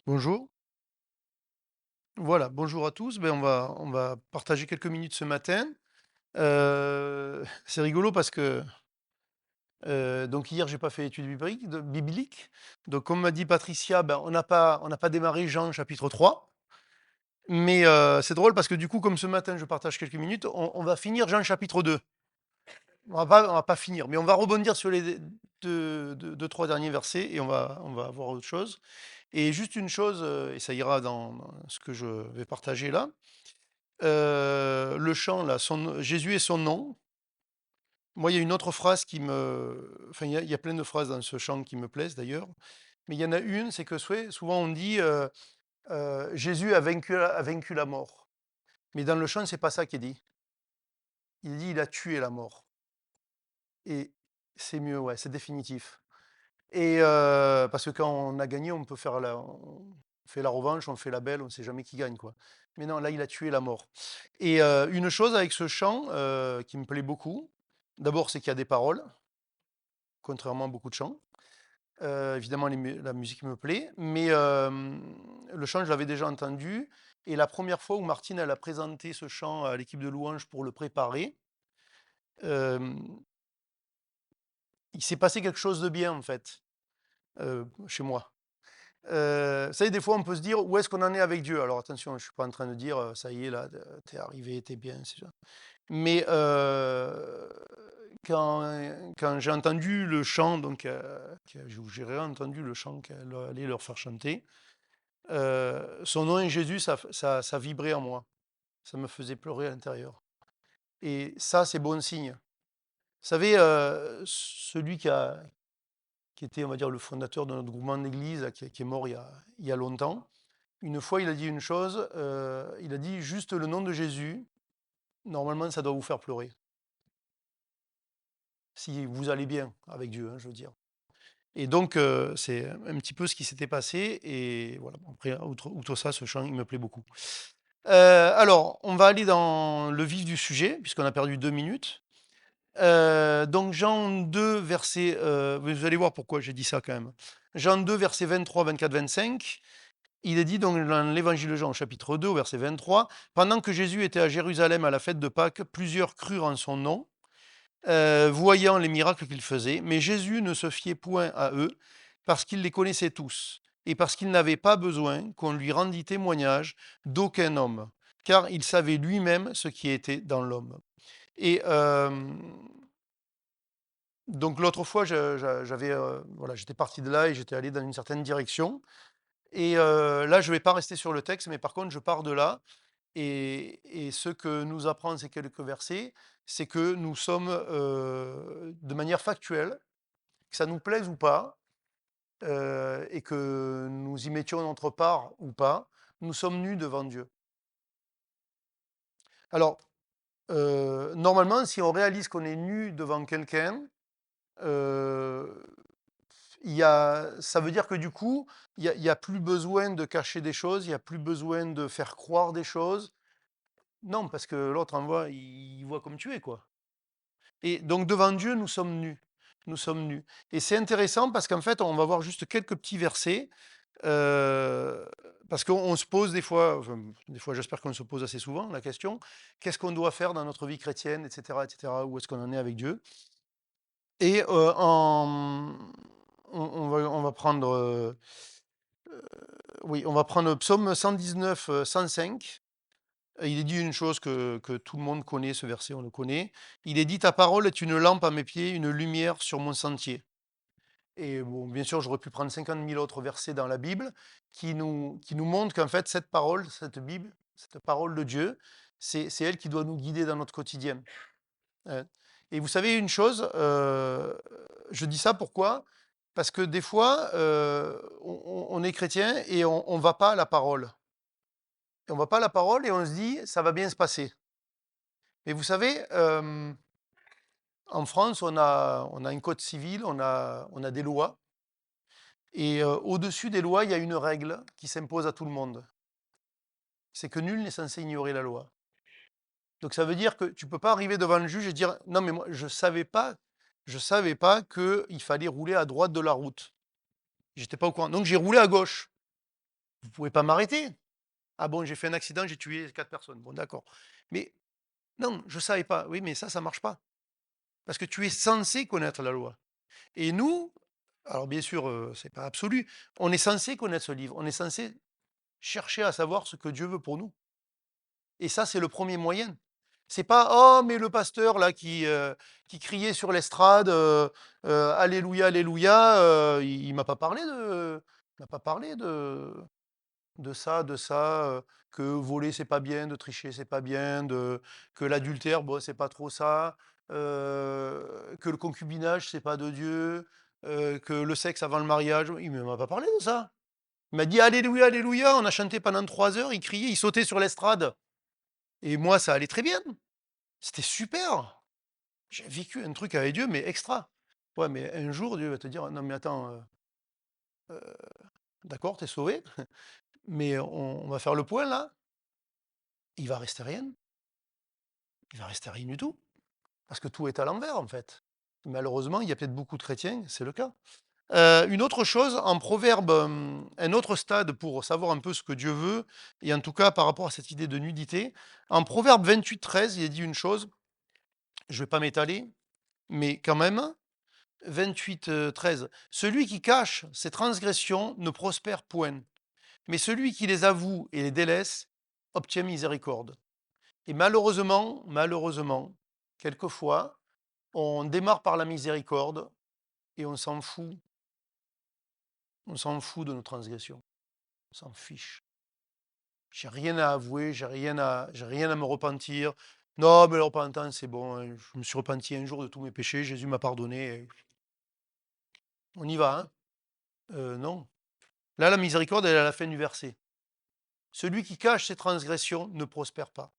Bonjour. Voilà, bonjour à tous. Ben, on va partager quelques minutes ce matin. C'est rigolo parce que donc hier j'ai pas fait études bibliques. Donc comme m'a dit Patricia, ben, on n'a pas démarré Jean chapitre 3. Mais c'est drôle parce que du coup, comme ce matin je partage quelques minutes, on va finir Jean chapitre 2. On va pas finir, mais on va rebondir sur les deux, trois derniers versets et on va voir autre chose. Et juste une chose, et ça ira dans ce que je vais partager là. Le chant là, Jésus et son nom. Moi, il y a une autre phrase qui me enfin, il y a plein de phrases dans ce chant qui me plaisent d'ailleurs, mais il y en a une, c'est que souvent on dit, «Jésus a vaincu la mort». Mais dans le chant, c'est pas ça qui est dit. Il dit: «Il a tué la mort» et c'est mieux, ouais, c'est définitif et parce que quand on a gagné, on peut faire on fait la revanche, on fait la belle, on ne sait jamais qui gagne, quoi. Mais non, là, il a tué la mort et une chose avec ce chant, qui me plaît beaucoup, d'abord, c'est qu'il y a des paroles, contrairement à beaucoup de chants. Évidemment, la musique me plaît, mais le chant, je l'avais déjà entendu et la première fois où Martine, elle a présenté ce chant à l'équipe de louanges pour le préparer, hem, il s'est passé quelque chose de bien, en fait, chez moi. Vous savez, des fois, on peut se dire: «Où est-ce qu'on en est avec Dieu?» Alors attention, je ne suis pas en train de dire, «Ça y est, là, tu arrivé, t'es bien», c'est ça. Mais quand j'ai entendu le chant, donc où j'ai réentendu le chant qu'elle allait leur faire chanter, son nom est Jésus, ça vibrait en moi. Ça me faisait pleurer à l'intérieur. Et ça, c'est bon signe. Vous savez, celui qui était, on va dire, le fondateur de notre groupement d'église, qui est mort il y a longtemps, une fois, il a dit une chose, il a dit juste le nom de Jésus, normalement, ça doit vous faire pleurer. Si vous allez bien avec Dieu, hein, je veux dire. Et donc, c'est un petit peu ce qui s'était passé. Et voilà, bon, après, outre ça, ce chant, il me plaît beaucoup. Alors, on va aller dans le vif du sujet, puisqu'on a perdu 2 minutes. Donc, Jean 2, verset. Vous allez voir pourquoi j'ai dit ça quand même. Jean 2, verset 23, 24, 25. Il est dit donc dans l'évangile de Jean, au chapitre 2, au verset 23, pendant que Jésus était à Jérusalem à la fête de Pâques, plusieurs crurent en son nom, voyant les miracles qu'il faisait. Mais Jésus ne se fiait point à eux, parce qu'il les connaissait tous, et parce qu'il n'avait pas besoin qu'on lui rendît témoignage d'aucun homme, car il savait lui-même ce qui était dans l'homme. Et donc l'autre fois, voilà, j'étais parti de là et j'étais allé dans une certaine direction. Et là, je ne vais pas rester sur le texte, mais par contre, je pars de là. Et ce que nous apprend ces quelques versets, c'est que nous sommes, de manière factuelle, que ça nous plaise ou pas, et que nous y mettions notre part ou pas, nous sommes nus devant Dieu. Alors, normalement, si on réalise qu'on est nu devant quelqu'un, euh, ça veut dire que du coup, il y a plus besoin de cacher des choses, il n'y a plus besoin de faire croire des choses. Non, parce que l'autre en voit, il voit comme tu es, quoi. Et donc devant Dieu, nous sommes nus. Nous sommes nus. Et c'est intéressant parce qu'en fait, on va voir juste quelques petits versets. euh, Parce qu'on se pose des fois, enfin, des fois j'espère qu'on se pose assez souvent la question, qu'est-ce qu'on doit faire dans notre vie chrétienne, etc., etc., où est-ce qu'on en est avec Dieu. Et on va prendre, oui, on va prendre Psaume 119, 105. Il est dit une chose que tout le monde connaît, ce verset, on le connaît. Il est dit: ta parole est une lampe à mes pieds, une lumière sur mon sentier. Et bon, bien sûr, j'aurais pu prendre 50 000 autres versets dans la Bible qui nous montrent qu'en fait, cette parole, cette Bible, cette parole de Dieu, c'est elle qui doit nous guider dans notre quotidien. Euh, Et vous savez une chose, je dis ça pourquoi? Parce que des fois, on est chrétien et on ne va pas à la parole. Et on va pas à la parole et on se dit, ça va bien se passer. Mais vous savez, en France, on a un code civil, on a des lois. Et au-dessus des lois, il y a une règle qui s'impose à tout le monde. C'est que nul n'est censé ignorer la loi. Donc ça veut dire que tu ne peux pas arriver devant le juge et dire non mais moi je savais pas qu'il fallait rouler à droite de la route. J'étais pas au courant. Donc j'ai roulé à gauche. vous pouvez pas m'arrêter. Ah bon, j'ai fait un accident, j'ai tué 4 personnes. Bon, d'accord. Mais non, je savais pas. Oui, mais ça marche pas. Parce que tu es censé connaître la loi. Et nous, alors bien sûr, c'est pas absolu, on est censé connaître ce livre. On est censé chercher à savoir ce que Dieu veut pour nous. Et ça, c'est le premier moyen. C'est pas: «Oh, mais le pasteur là qui criait sur l'estrade, alléluia, alléluia, il m'a pas parlé de ça, que voler c'est pas bien, de tricher c'est pas bien, que l'adultère, bon, c'est pas trop ça, que le concubinage c'est pas de Dieu, que le sexe avant le mariage». Il m'a pas parlé de ça. Il m'a dit: «Alléluia, alléluia», on a chanté pendant 3 heures, il criait, il sautait sur l'estrade et moi ça allait très bien. C'était super. J'ai vécu un truc avec Dieu, mais extra. Ouais, mais un jour Dieu va te dire: «Non mais attends, d'accord, t'es sauvé, mais on va faire le point là». Il va rester rien. Il va rester rien du tout. Parce que tout est à l'envers, en fait. Malheureusement, il y a peut-être beaucoup de chrétiens, c'est le cas. Une autre chose, en Proverbe, un autre stade pour savoir un peu ce que Dieu veut, et en tout cas par rapport à cette idée de nudité, en Proverbe 28, 13, il est dit une chose, je ne vais pas m'étaler, mais quand même, 28, 13, celui qui cache ses transgressions ne prospère point, mais celui qui les avoue et les délaisse obtient miséricorde. Et malheureusement, quelquefois, on démarre par la miséricorde et on s'en fout de nos transgressions, on s'en fiche. J'ai rien à avouer, j'ai rien à me repentir. Non, mais le repentance, c'est bon, hein, je me suis repenti un jour de tous mes péchés, Jésus m'a pardonné. On y va, hein? Non. Là, la miséricorde, elle est à la fin du verset. Celui qui cache ses transgressions ne prospère pas.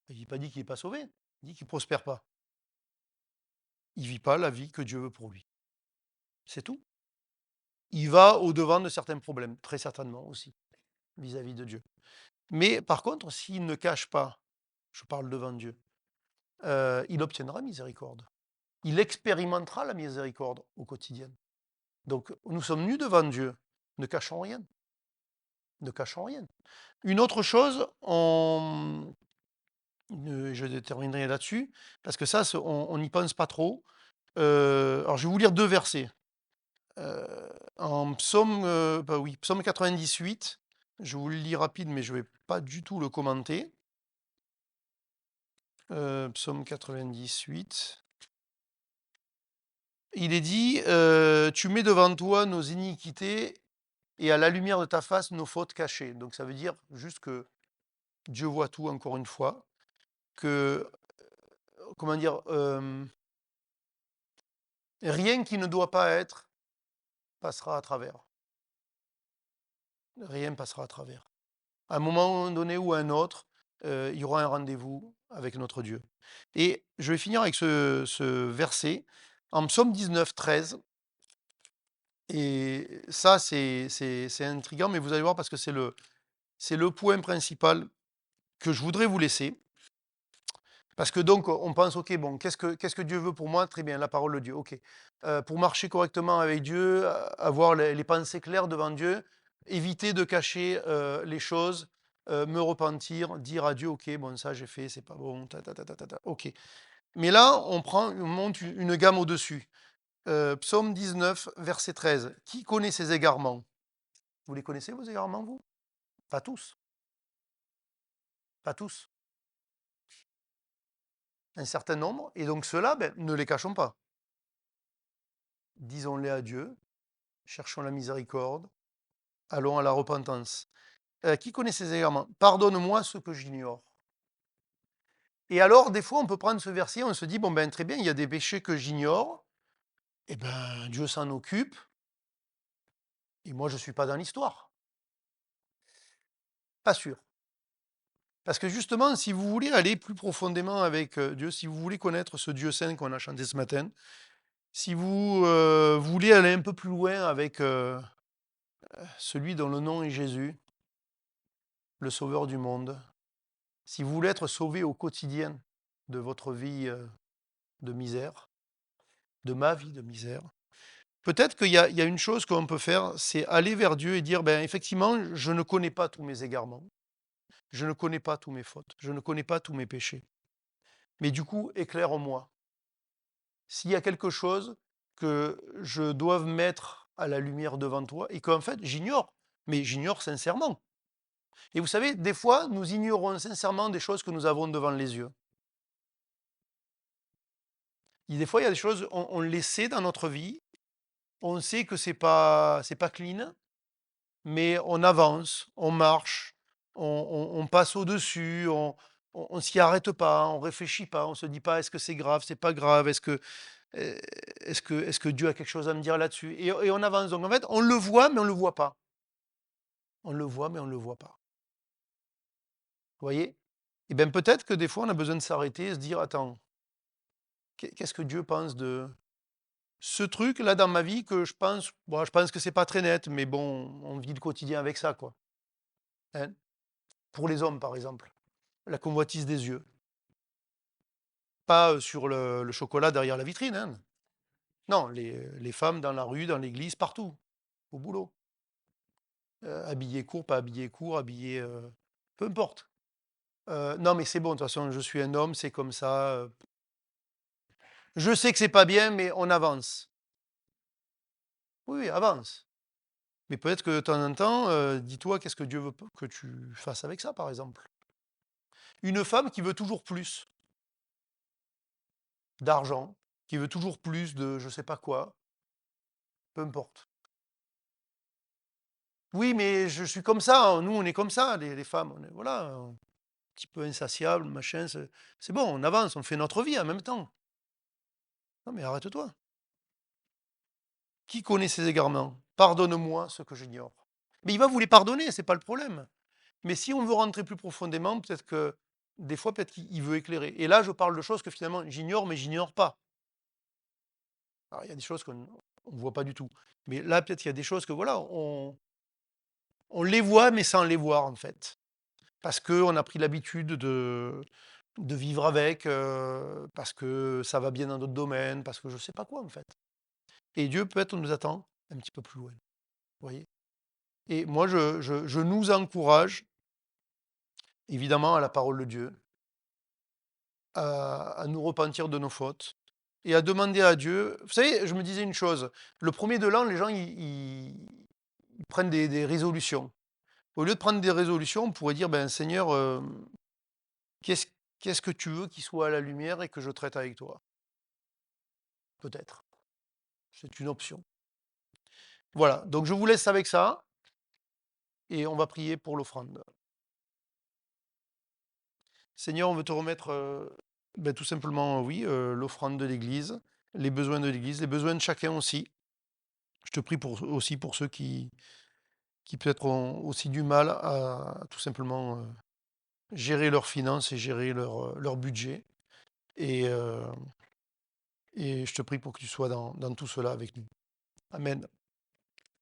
Il n'est pas dit qu'il n'est pas sauvé, il dit qu'il ne prospère pas. Il ne vit pas la vie que Dieu veut pour lui. C'est tout. Il va au-devant de certains problèmes, très certainement aussi, vis-à-vis de Dieu. Mais par contre, s'il ne cache pas, je parle devant Dieu, il obtiendra miséricorde. Il expérimentera la miséricorde au quotidien. Donc, nous sommes nus devant Dieu. Ne cachons rien. Ne cachons rien. Une autre chose, je terminerai là-dessus, parce que ça, on n'y pense pas trop. Alors, je vais vous lire 2 versets. En psaume, bah oui, psaume 98, je vous le lis rapide, mais je ne vais pas du tout le commenter. Psaume 98. Il est dit, tu mets devant toi nos iniquités et à la lumière de ta face nos fautes cachées. Donc ça veut dire juste que Dieu voit tout encore une fois, que, comment dire, rien qui ne doit pas être passera à travers. Rien passera à travers. À un moment donné ou à un autre, il y aura un rendez-vous avec notre Dieu. Et je vais finir avec ce verset en psaume 19, 13. Et ça, c'est intriguant, mais vous allez voir parce que c'est le point principal que je voudrais vous laisser. Parce que donc, on pense, ok, bon, qu'est-ce que Dieu veut pour moi? Très bien, la parole de Dieu, ok. Pour marcher correctement avec Dieu, avoir les pensées claires devant Dieu, éviter de cacher les choses, me repentir, dire à Dieu, ok, bon, ça j'ai fait, c'est pas bon, ok. Mais là, on monte une gamme au-dessus. Psaume 19, verset 13. Qui connaît ses égarements? Vous les connaissez, vos égarements, vous? Pas tous. Pas tous. Un certain nombre. Et donc ceux-là, ben, ne les cachons pas. Disons-les à Dieu. Cherchons la miséricorde. Allons à la repentance. Qui connaît ses égarements? Pardonne-moi ce que j'ignore. Et alors, des fois, on peut prendre ce verset, on se dit, bon ben très bien, il y a des péchés que j'ignore. Eh ben, Dieu s'en occupe. Et moi, je ne suis pas dans l'histoire. Pas sûr. Parce que justement, si vous voulez aller plus profondément avec Dieu, si vous voulez connaître ce Dieu saint qu'on a chanté ce matin, si vous voulez aller un peu plus loin avec celui dont le nom est Jésus, le Sauveur du monde, si vous voulez être sauvé au quotidien de votre vie de misère, de ma vie de misère, Peut-être qu'il y a une chose qu'on peut faire, c'est aller vers Dieu et dire, ben effectivement, je ne connais pas tous mes égarements, je ne connais pas tous mes fautes, je ne connais pas tous mes péchés. Mais du coup, éclaire-moi. S'il y a quelque chose que je dois mettre à la lumière devant toi et qu'en fait j'ignore, mais j'ignore sincèrement. Et vous savez, des fois, nous ignorons sincèrement des choses que nous avons devant les yeux. Et des fois, il y a des choses, on les sait dans notre vie, on sait que c'est pas clean, mais on avance, on marche, on passe au-dessus, on s'y arrête pas, on réfléchit pas, on se dit pas est-ce que c'est grave, c'est pas grave, euh, est-ce que Dieu a quelque chose à me dire là-dessus, et on avance. Donc en fait, on le voit, mais on le voit pas. On le voit, mais on le voit pas. Vous voyez? Et bien peut-être que des fois, on a besoin de s'arrêter et se dire, attends, qu'est-ce que Dieu pense de ce truc là dans ma vie que je pense que c'est pas très net, mais bon, on vit le quotidien avec ça, quoi. Hein. Pour les hommes, par exemple, la convoitise des yeux. Pas sur le chocolat derrière la vitrine, hein. Non, les femmes dans la rue, dans l'église, partout, au boulot. Habillées court, pas habillées court, habillées, peu importe. Non, mais c'est bon, de toute façon, je suis un homme, c'est comme ça. Je sais que c'est pas bien, mais on avance. Oui, oui, avance. Mais peut-être que de temps en temps, dis-toi, qu'est-ce que Dieu veut que tu fasses avec ça, par exemple. Une femme qui veut toujours plus d'argent, qui veut toujours plus de je sais pas quoi, peu importe. Oui, mais je suis comme ça, hein, nous on est comme ça, les femmes, on est, voilà, un petit peu insatiable, machin, c'est bon, on avance, on fait notre vie en même temps. Non mais arrête-toi. Qui connaît ses égarements? Pardonne-moi ce que j'ignore. Mais il va vous les pardonner, c'est pas le problème. Mais si on veut rentrer plus profondément, peut-être que des fois, peut-être qu'il veut éclairer. Et là, je parle de choses que finalement j'ignore, mais j'ignore pas. Alors, il y a des choses qu'on ne voit pas du tout. Mais là, peut-être qu'il y a des choses que voilà, on les voit, mais sans les voir en fait. Parce qu'on a pris l'habitude de vivre avec, parce que ça va bien dans d'autres domaines, parce que je ne sais pas quoi en fait. Et Dieu peut-être nous attend un petit peu plus loin. Vous voyez. Et moi, je nous encourage, évidemment, à la parole de Dieu, à nous repentir de nos fautes et à demander à Dieu. Vous savez, je me disais une chose, le premier de l'an, les gens, ils prennent des résolutions. Au lieu de prendre des résolutions, on pourrait dire, ben Seigneur, qu'est-ce qu'est-ce que tu veux qu'il soit à la lumière et que je traite avec toi? Peut-être. C'est une option. Voilà, donc je vous laisse avec ça et on va prier pour l'offrande. Seigneur, on veut te remettre ben, tout simplement, oui, l'offrande de l'Église, les besoins de l'Église, les besoins de chacun aussi. Je te prie aussi pour ceux qui peut-être ont aussi du mal à tout simplement gérer leurs finances et gérer leur budget. Et, euh, et je te prie pour que tu sois dans tout cela avec nous. Amen.